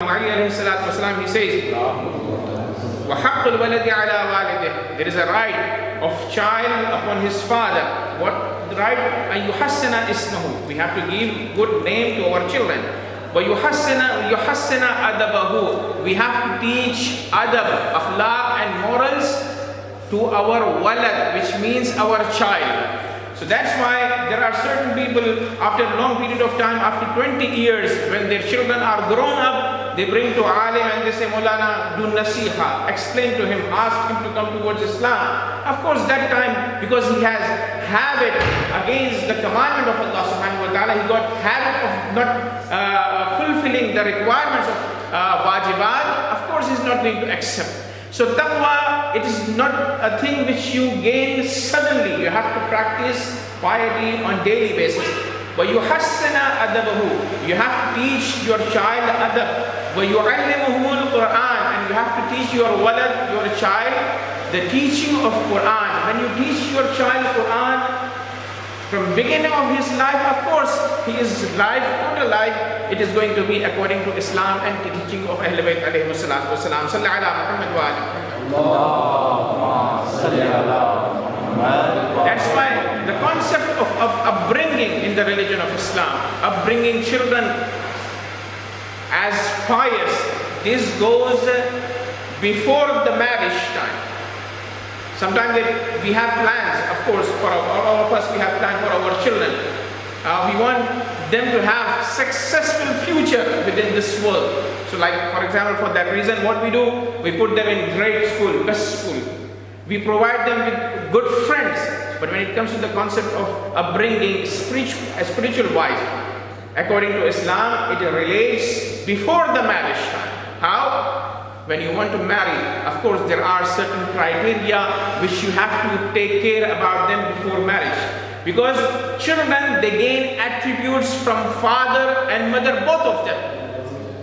Ali alayhi salatu wasalam, he says, وَحَقُّ الْوَلَدِ عَلَى وَالِدِهِ. There is a right of child upon his father. What right? أَن يُحَسِّنَ إِسْمَهُ. We have to give good name to our children. وَيُحَسِّنَ أَدَبَهُ. We have to teach adab, akhlaq and morals to our walad, which means our child. So that's why there are certain people, after a long period of time, after 20 years, when their children are grown up, they bring to alim and they say, Maulana, do nasiha, explain to him, ask him to come towards Islam. Of course, that time, because he has habit against the commandment of Allah subhanahu wa ta'ala, he got habit of not fulfilling the requirements of wajibat, of course he's not going to accept. So taqwa, it is not a thing which you gain suddenly. You have to practice piety on daily basis. وَيُحَسِّنَ أَدَبَهُ. You have to teach your child adab. وَيُعَلِّمُهُ الْقُرْآنِ. And you have to teach your walad, your child, the teaching of Quran. When you teach your child Quran, from beginning of his life, of course, his life, total life, it is going to be according to Islam and the teaching of Ahlul Bayt alayhi salatu wasalam. Salli ala Muhammad wa ali. That's why the concept of upbringing in the religion of Islam, upbringing children as pious, this goes before the marriage time. Sometimes we have plans, of course, for all of us, we have plans for our children. We want them to have successful future within this world. So like, for example, for that reason, what we do, we put them in great school, best school. We provide them with good friends. But when it comes to the concept of upbringing, spiritual wise, according to Islam, it relates before the marriage time. How? When you want to marry, of course, there are certain criteria which you have to take care about them before marriage. Because children, they gain attributes from father and mother, both of them.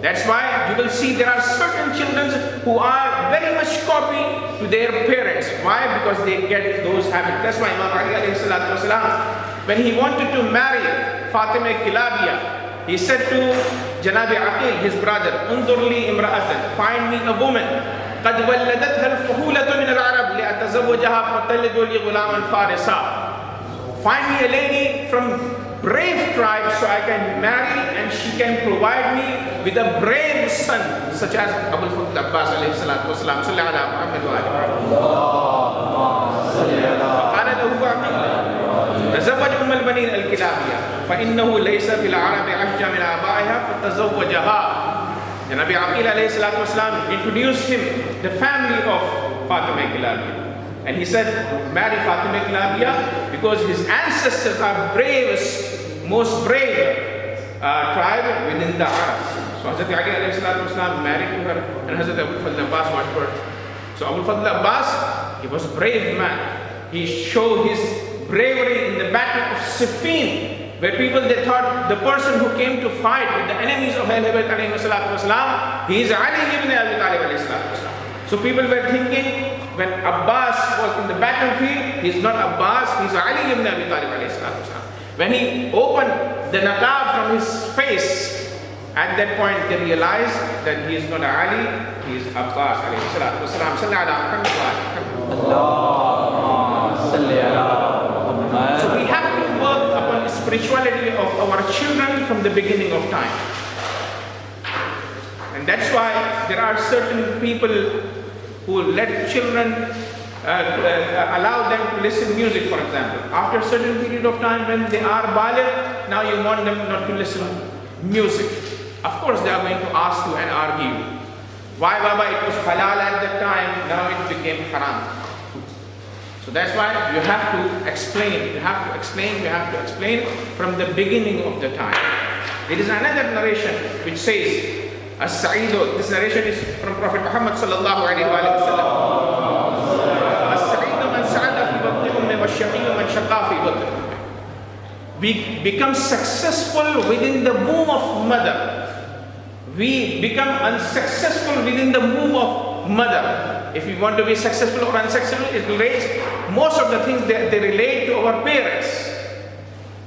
That's why you will see there are certain children who are very much copy to their parents. Why? Because they get those habits. That's why Imam Ali alayhi salatu wasalam, when he wanted to marry Fatima Kilabiya, he said to Janabi Aqil, his brother, Undurli imra'atan, find me a woman. قَدْ وَلَّدَتْهَا الْفُحُولَةُ مِنَ الْعَرَبِ لِأَتَزَوَّجَهَا فَتَلِدُ لِي غُلَامًا فَارِسًا. Find me a lady from brave tribe so I can marry and she can provide me with a brave son, such as Abul Fadl Abbas alayhi salatu wasalam. Salli ala Muhammad wa alihi. فقال له عقيل تزوج أم البنين الكلابية فإنه ليس في العرب أشجع من آبائها فتزوجها. And Nabi Aqil alayhi salatu wasalam introduced him the family of Fatima Kilabiya. And he said, marry Fatima Kilabiya because his ancestors are bravest, most brave tribe within the Arabs. So Hazrat Ali alayhi salatu wasalam married to her and Hazrat Abul Fadl Abbas wanted her. So Abul Fadl Abbas, he was a brave man. He showed his bravery in the battle of Siffin, where people, they thought the person who came to fight with the enemies of Ahlul Bayt alayhi salatu wasalam, he is Ali ibn Abi Talib alayhi salatu wasalam. So people were thinking, when Abbas was in the battlefield, he is not Abbas, he is Ali ibn Abi Talib alayhi salatu wasalam. When he opened the naqab from his face, at that point they realized that he is not Ali, he is Abbas alayhi salatu wasalam. Salli ala Muhammad wa alihi. So we have to work upon the spirituality of our children from the beginning of time. And that's why there are certain people who let children, allow them to listen music, for example. After a certain period of time when they are baligh, now you want them not to listen music. Of course they are going to ask you and argue. Why, Baba, it was halal at that time, now it became haram. So that's why you have to explain, you have to explain from the beginning of the time. There is another narration which says, As-Sa'idu, this narration is from Prophet Muhammad sallallahu alayhi wa sallam. As-Sa'idu man sa'ada fi batni ummi wa shaqiyu man shaqa fi batni ummi. We become successful within the womb of mother. We become unsuccessful within the womb of mother. If we want to be successful or unsuccessful, it relates, most of the things they relate to our parents.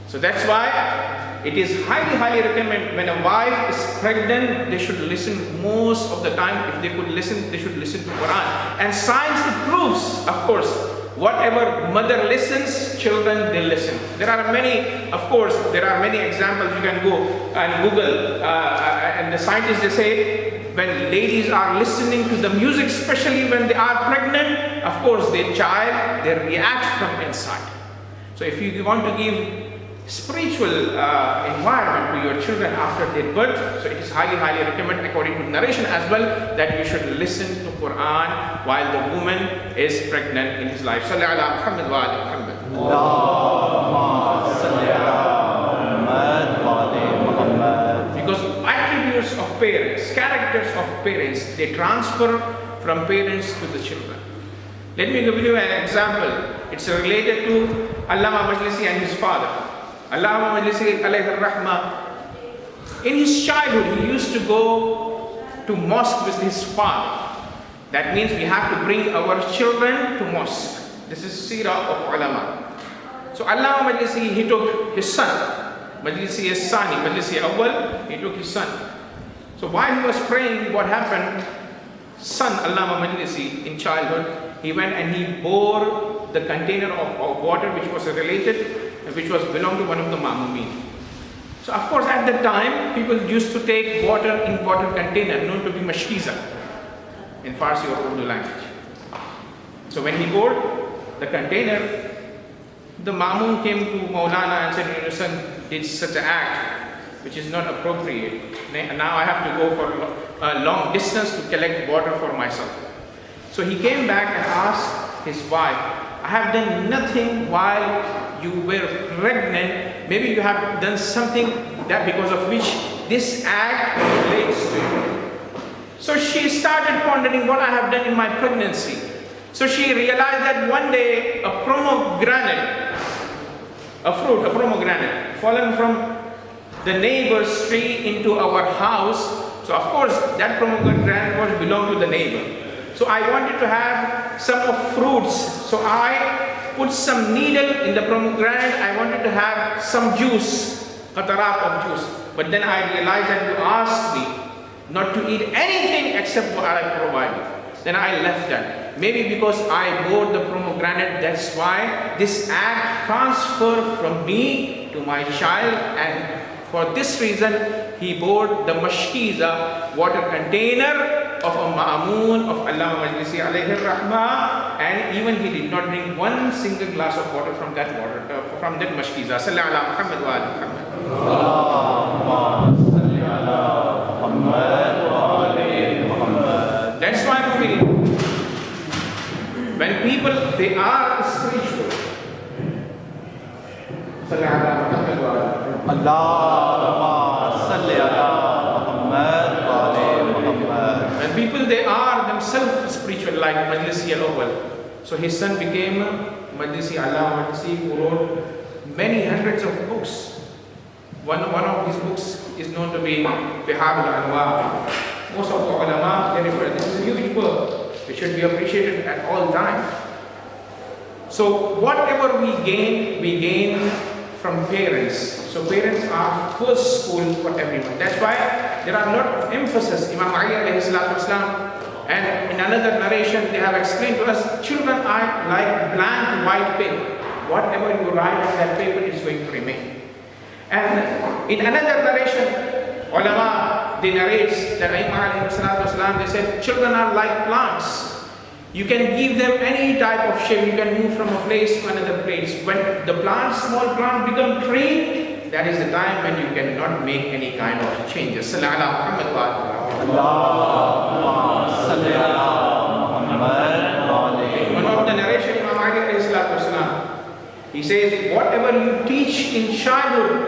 So that's why it is highly recommended when a wife is pregnant, they should listen most of the time. If they could listen, they should listen to Quran. And science proves, of course, whatever mother listens, children they listen. There are many, of course, there are many examples. You can go and Google, and the scientists they say when ladies are listening to the music, especially when they are pregnant, of course, their child they react from inside. So if you want to give spiritual environment to your children after their birth, so it is highly recommended according to narration as well that you should listen to Quran while the woman is pregnant in his life. Salli ala Muhammad wa ali Muhammad. Allahumma salli ala Muhammad wa ali Muhammad. Because attributes of parents, characters of parents, they transfer from parents to the children. Let me give you an example. It's related to Allama Majlisi and his father. Allama Majlisi alayhi rahmah, in his childhood he used to go to mosque with his father. That means we have to bring our children to mosque. This is seerah of ulama. So Allama Majlisi, he took his son, Majlisi Sani, Majlisi Awwal, he took his son. So while he was praying, what happened? Son Allama Majlisi in childhood, he went and he bore the container of water which was related, which was belonged to one of the Ma'mumin. So of course at that time people used to take water in water container known to be mashkiza in Farsi or Urdu language. So when he bore the container, the Ma'mun came to Maulana and said, your son did such an act which is not appropriate. Now I have to go for a long distance to collect water for myself. So he came back and asked his wife, I have done nothing while you were pregnant. Maybe you have done something that because of which this act relates to you. So she started pondering what I have done in my pregnancy. So she realized that one day a pomegranate, a pomegranate fallen from the neighbor's tree into our house. So of course that pomegranate was belonged to the neighbor. So I wanted to have some of fruits. So I put some needle in the pomegranate. I wanted to have some juice, qatarat of juice. But then I realized that you asked me not to eat anything except what I provided. Then I left that. Maybe because I bore the pomegranate, that's why this act transferred from me to my child, and for this reason he bore the mashkiza, water container of a Ma'amun of Allama Majlisi alayhi rahmah, and even he did not drink one single glass of water from that water, from that mashkiza. Salli ala Muhammad wa ali Muhammad. Allahumma salli ala Muhammad wa ali Muhammad. That's why when people, they are spiritual. Salli ala Muhammad wa ali Muhammad. Allahumma salli ala Muhammad wa ali Muhammad. When people, they are themselves spiritual, like Majlisi al-Awwal. So his son became Majlisi Allah Majlisi, who wrote many hundreds of books. One of his books is known to be Bihar al-Anwar. Most of the ulama, they refer, this is a huge book. It should be appreciated at all times. So whatever we gain from parents. So parents are first school for everyone. That's why there are a lot of emphasis. Imam Ali alayhi salatu wasalam, and in another narration they have explained to us, children are like blank white paper. Whatever you write on that paper is going to remain. And in another narration, ulama, they narrate that Imam alayhi salatu wasalam, they said children are like plants. You can give them any type of shape. You can move from a place to another place. When the small plant become tree, that is the time when you cannot make any kind of changes. Salli ala Muhammad wa salli ala Muhammad. One of the narration, Imam Ali alayhi salatu wasalam, he says, whatever you teach in childhood,